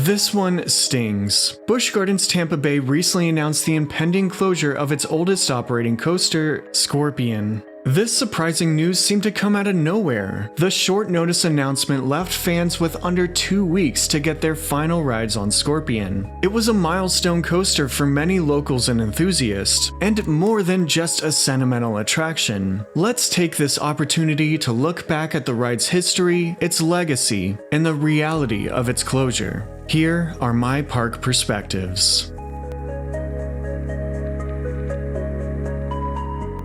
This one stings. Busch Gardens Tampa Bay recently announced the impending closure of its oldest operating coaster, Scorprion. This surprising news seemed to come out of nowhere. The short notice announcement left fans with under 2 weeks to get their final rides on Scorprion. It was a milestone coaster for many locals and enthusiasts, and more than just a sentimental attraction. Let's take this opportunity to look back at the ride's history, its legacy, and the reality of its closure. Here are my park perspectives.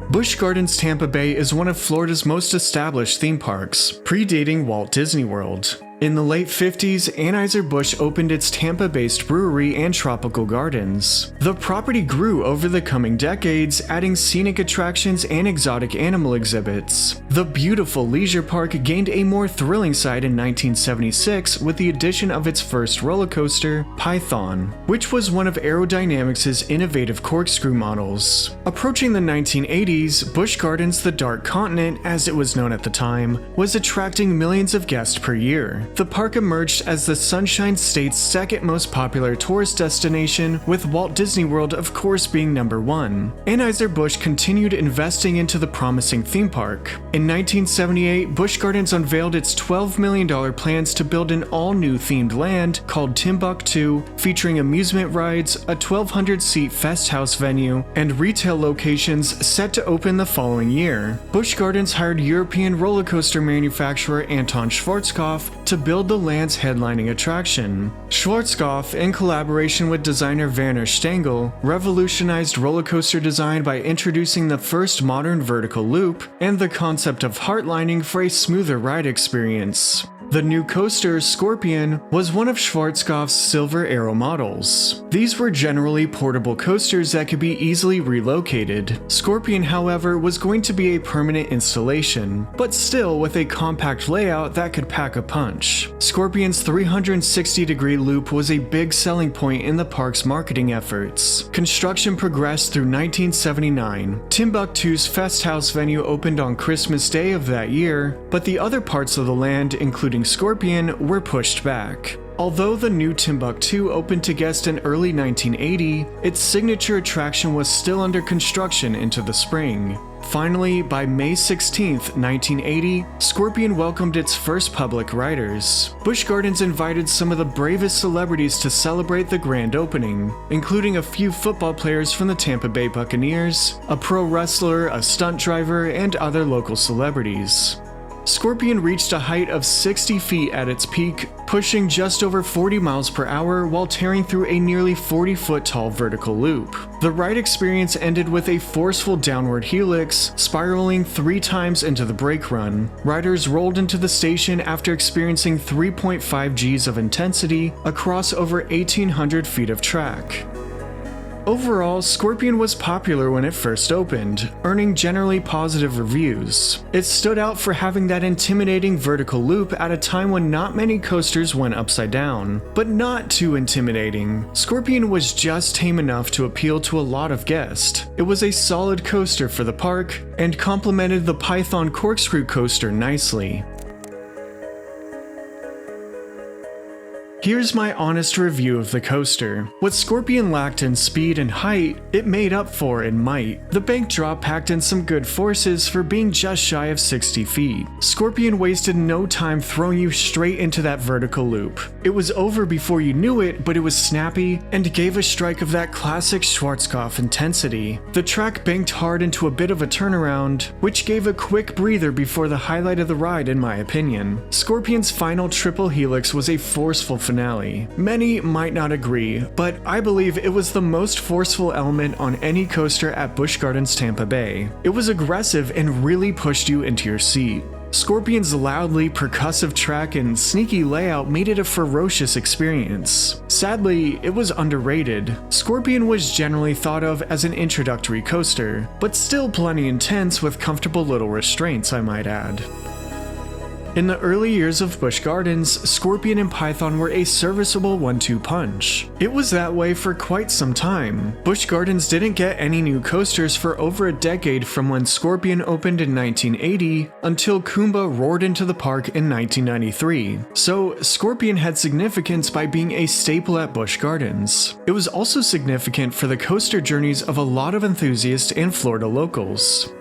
Busch Gardens Tampa Bay is one of Florida's most established theme parks, predating Walt Disney World. In the late 50s, Anheuser-Busch opened its Tampa-based brewery and tropical gardens. The property grew over the coming decades, adding scenic attractions and exotic animal exhibits. The beautiful leisure park gained a more thrilling side in 1976 with the addition of its first roller coaster, Python, which was one of Aerodynamics' innovative corkscrew models. Approaching the 1980s, Busch Gardens, the Dark Continent, as it was known at the time, was attracting millions of guests per year. The park emerged as the Sunshine State's second most popular tourist destination, with Walt Disney World of course being number one. Anheuser-Busch continued investing into the promising theme park. In 1978, Busch Gardens unveiled its $12 million plans to build an all-new themed land called Timbuktu, featuring amusement rides, a 1,200-seat fest house venue, and retail locations set to open the following year. Busch Gardens hired European roller coaster manufacturer Anton Schwarzkopf to build the land's headlining attraction. Schwarzkopf, in collaboration with designer Werner Stengel, revolutionized roller coaster design by introducing the first modern vertical loop and the concept of heartlining for a smoother ride experience. The new coaster, Scorprion, was one of Schwarzkopf's Silver Arrow models. These were generally portable coasters that could be easily relocated. Scorprion, however, was going to be a permanent installation, but still with a compact layout that could pack a punch. Scorpion's 360-degree loop was a big selling point in the park's marketing efforts. Construction progressed through 1979. Timbuktu's Fest House venue opened on Christmas Day of that year, but the other parts of the land, including Scorprion, were pushed back. Although the new Timbuktu opened to guests in early 1980, its signature attraction was still under construction into the spring. Finally, by May 16, 1980, Scorprion welcomed its first public riders. Busch Gardens invited some of the bravest celebrities to celebrate the grand opening, including a few football players from the Tampa Bay Buccaneers, a pro wrestler, a stunt driver, and other local celebrities. Scorprion reached a height of 60 feet at its peak, pushing just over 40 miles per hour while tearing through a nearly 40-foot tall vertical loop. The ride experience ended with a forceful downward helix, spiraling 3 times into the brake run. Riders rolled into the station after experiencing 3.5 Gs of intensity across over 1,800 feet of track. Overall, Scorprion was popular when it first opened, earning generally positive reviews. It stood out for having that intimidating vertical loop at a time when not many coasters went upside down, but not too intimidating. Scorprion was just tame enough to appeal to a lot of guests. It was a solid coaster for the park, and complemented the Python corkscrew coaster nicely. Here's my honest review of the coaster. What Scorprion lacked in speed and height, it made up for in might. The bank drop packed in some good forces for being just shy of 60 feet. Scorprion wasted no time throwing you straight into that vertical loop. It was over before you knew it, but it was snappy and gave a strike of that classic Schwarzkopf intensity. The track banked hard into a bit of a turnaround, which gave a quick breather before the highlight of the ride in my opinion. Scorpion's final triple helix was a forceful finale. Many might not agree, but I believe it was the most forceful element on any coaster at Busch Gardens Tampa Bay. It was aggressive and really pushed you into your seat. Scorpion's loudly percussive track and sneaky layout made it a ferocious experience. Sadly, it was underrated. Scorprion was generally thought of as an introductory coaster, but still plenty intense with comfortable little restraints, I might add. In the early years of Busch Gardens, Scorpion and Python were a serviceable 1-2 punch. It was that way for quite some time. Busch Gardens didn't get any new coasters for over a decade from when Scorpion opened in 1980 until Kumba roared into the park in 1993. So Scorpion had significance by being a staple at Busch Gardens. It was also significant for the coaster journeys of a lot of enthusiasts and Florida locals.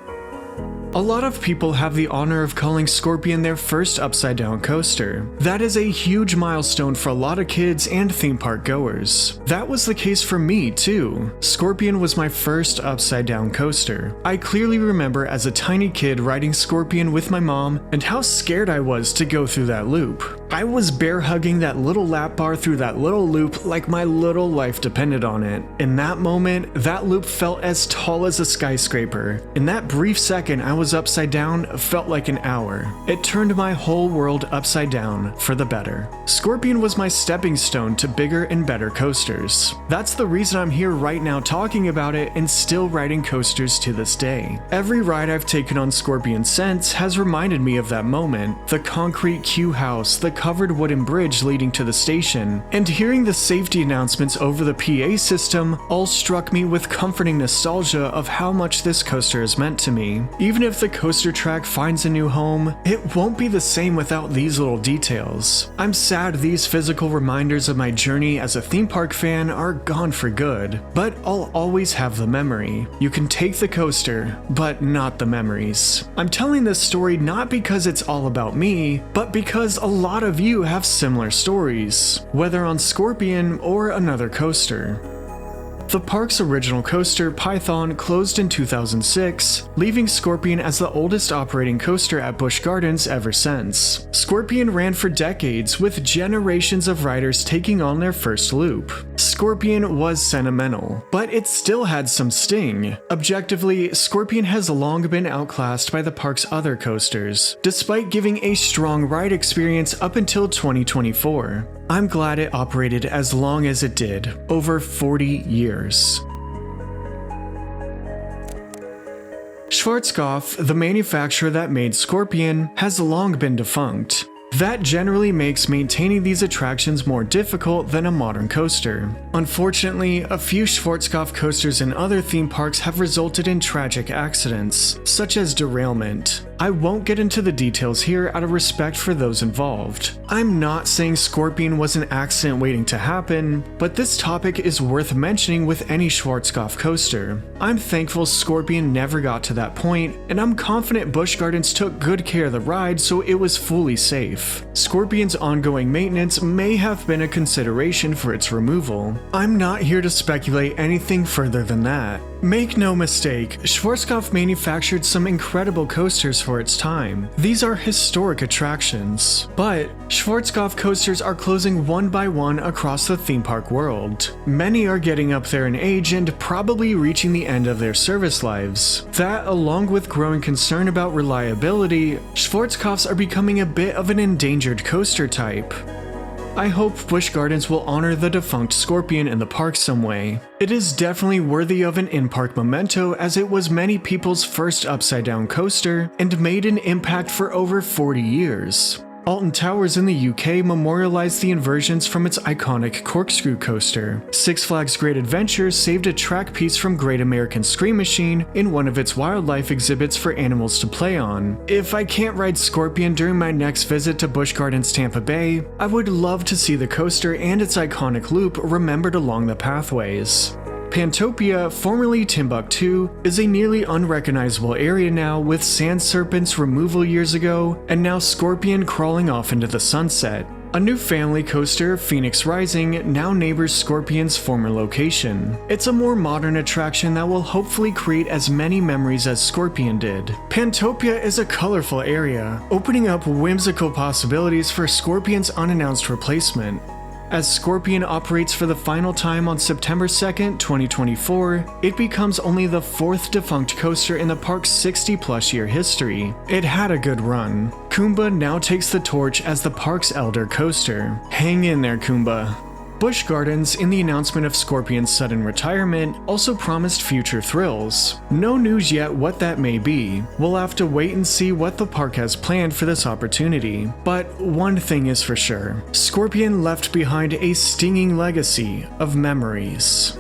A lot of people have the honor of calling Scorpion their first upside-down coaster. That is a huge milestone for a lot of kids and theme park goers. That was the case for me too. Scorpion was my first upside-down coaster. I clearly remember as a tiny kid riding Scorpion with my mom and how scared I was to go through that loop. I was bear hugging that little lap bar through that little loop like my little life depended on it. In that moment, that loop felt as tall as a skyscraper. In that brief second I was upside down felt like an hour. It turned my whole world upside down for the better. Scorpion was my stepping stone to bigger and better coasters. That's the reason I'm here right now talking about it and still riding coasters to this day. Every ride I've taken on Scorpion since has reminded me of that moment. The concrete queue house, the covered wooden bridge leading to the station, and hearing the safety announcements over the PA system all struck me with comforting nostalgia of how much this coaster has meant to me. Even if the coaster track finds a new home, it won't be the same without these little details. I'm sad these physical reminders of my journey as a theme park fan are gone for good, but I'll always have the memory. You can take the coaster, but not the memories. I'm telling this story not because it's all about me, but because a lot of you have similar stories, whether on Scorpion or another coaster. The park's original coaster, Python, closed in 2006, leaving Scorpion as the oldest operating coaster at Busch Gardens ever since. Scorpion ran for decades, with generations of riders taking on their first loop. Scorpion was sentimental, but it still had some sting. Objectively, Scorpion has long been outclassed by the park's other coasters, despite giving a strong ride experience up until 2024. I'm glad it operated as long as it did, over 40 years. Schwarzkopf, the manufacturer that made Scorpion, has long been defunct. That generally makes maintaining these attractions more difficult than a modern coaster. Unfortunately, a few Schwarzkopf coasters in other theme parks have resulted in tragic accidents, such as derailment. I won't get into the details here out of respect for those involved. I'm not saying Scorpion was an accident waiting to happen, but this topic is worth mentioning with any Schwarzkopf coaster. I'm thankful Scorpion never got to that point, and I'm confident Busch Gardens took good care of the ride so it was fully safe. Scorpion's ongoing maintenance may have been a consideration for its removal. I'm not here to speculate anything further than that. Make no mistake, Schwarzkopf manufactured some incredible coasters for its time. These are historic attractions. But Schwarzkopf coasters are closing one by one across the theme park world. Many are getting up there in age and probably reaching the end of their service lives. That, along with growing concern about reliability, Schwarzkopfs are becoming a bit of an endangered coaster type. I hope Busch Gardens will honor the defunct Scorpion in the park some way. It is definitely worthy of an in-park memento, as it was many people's first upside-down coaster and made an impact for over 40 years. Alton Towers in the UK memorialized the inversions from its iconic corkscrew coaster. Six Flags Great Adventure saved a track piece from Great American Scream Machine in one of its wildlife exhibits for animals to play on. If I can't ride Scorpion during my next visit to Busch Gardens Tampa Bay, I would love to see the coaster and its iconic loop remembered along the pathways. Pantopia, formerly Timbuktu, is a nearly unrecognizable area now, with sand serpents removal years ago, and now Scorpion crawling off into the sunset. A new family coaster, Phoenix Rising, now neighbors Scorpion's former location. It's a more modern attraction that will hopefully create as many memories as Scorpion did. Pantopia is a colorful area, opening up whimsical possibilities for Scorpion's unannounced replacement. As Scorpion operates for the final time on September 2nd, 2024, it becomes only the fourth defunct coaster in the park's 60-plus year history. It had a good run. Kumba now takes the torch as the park's elder coaster. Hang in there, Kumba. Busch Gardens, in the announcement of Scorpion's sudden retirement, also promised future thrills. No news yet what that may be. We'll have to wait and see what the park has planned for this opportunity. But one thing is for sure, Scorpion left behind a stinging legacy of memories.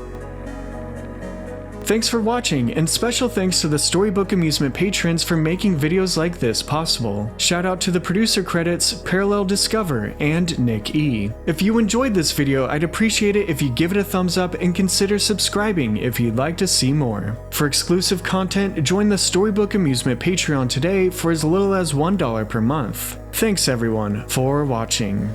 Thanks for watching, and special thanks to the Storybook Amusement patrons for making videos like this possible. Shout out to the producer credits, Parallel Discover, and Nick E. If you enjoyed this video, I'd appreciate it if you give it a thumbs up and consider subscribing if you'd like to see more. For exclusive content, join the Storybook Amusement Patreon today for as little as $1 per month. Thanks everyone for watching.